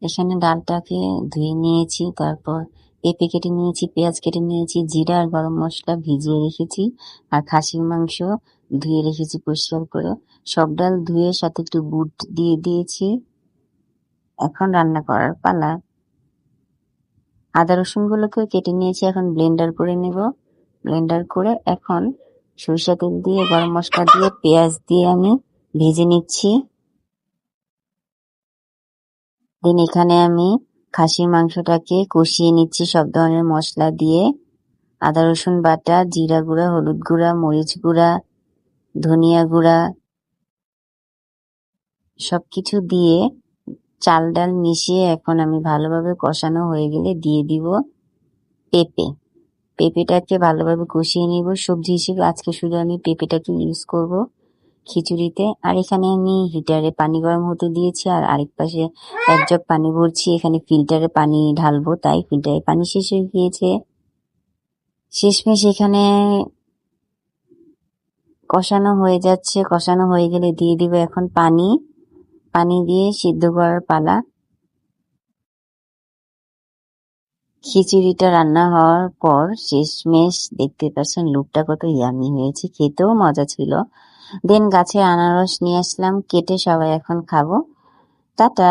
এখানে ডালটাকে ধুয়ে নিয়েছি, তারপর পেঁপে কেটে নিয়েছি, পেঁয়াজ কেটে নিয়েছি, জিরা আর গরম মশলা ভিজিয়ে রেখেছি, আর খাসির মাংস ধুয়ে রেখেছি পরিষ্কার করে। সব ডাল ধুয়ে সাথে একটু বুট দিয়ে দিয়েছি। এখন রান্না করার পালা। আদা রসুন গুলোকে কেটে নিয়েছি, এখন ব্লেন্ডার করে নেব। ব্লেন্ডার করে এখন সরিষা তেল দিয়ে গরম মশলা দিয়ে পেঁয়াজ দিয়ে আমি ভেজে নিচ্ছি। দেন এখানে আমি খাসির মাংসটাকে কষিয়ে নিচ্ছি সব ধরনের মশলা দিয়ে। আদা রসুন বাটা, জিরা গুঁড়া, হলুদ গুঁড়া, মরিচ গুঁড়া, ধনিয়া গুঁড়া সবকিছু দিয়ে চাল ডাল মিশিয়ে এখন আমি ভালোভাবে কষানো হয়ে গেলে দিয়ে দিব পেঁপে। পেঁপেটাকে ভালোভাবে কষিয়ে নিব। সবজি হিসেবে আজকে শুধু আমি পেঁপেটাকে ইউজ করব খিচুড়িতে। আর এখানে আমি হিটারে পানি গরম হতে দিয়েছি, আর আরেক পাশে এক জগ পানি ভরছি। এখানে ফিল্টারে পানি ঢালবো, তাই ফিল্টারে পানি শেষ হয়ে গিয়েছে। শেষমেশ এখানে কষানো হয়ে যাচ্ছে। কষানো হয়ে গেলে দিয়ে দিব এখন পানি। পানি দিয়ে সিদ্ধ করার পালা। খিচুড়িটা রান্না হওয়ার পর শেষমেশ দেখতে পাচ্ছেন লুকটা কত ইয়ামি হয়েছে, খেতেও মজা ছিল। দেন গাছে আনারস নিয়ে আসলাম কেটে, সবাই এখন খাবো। টাটা।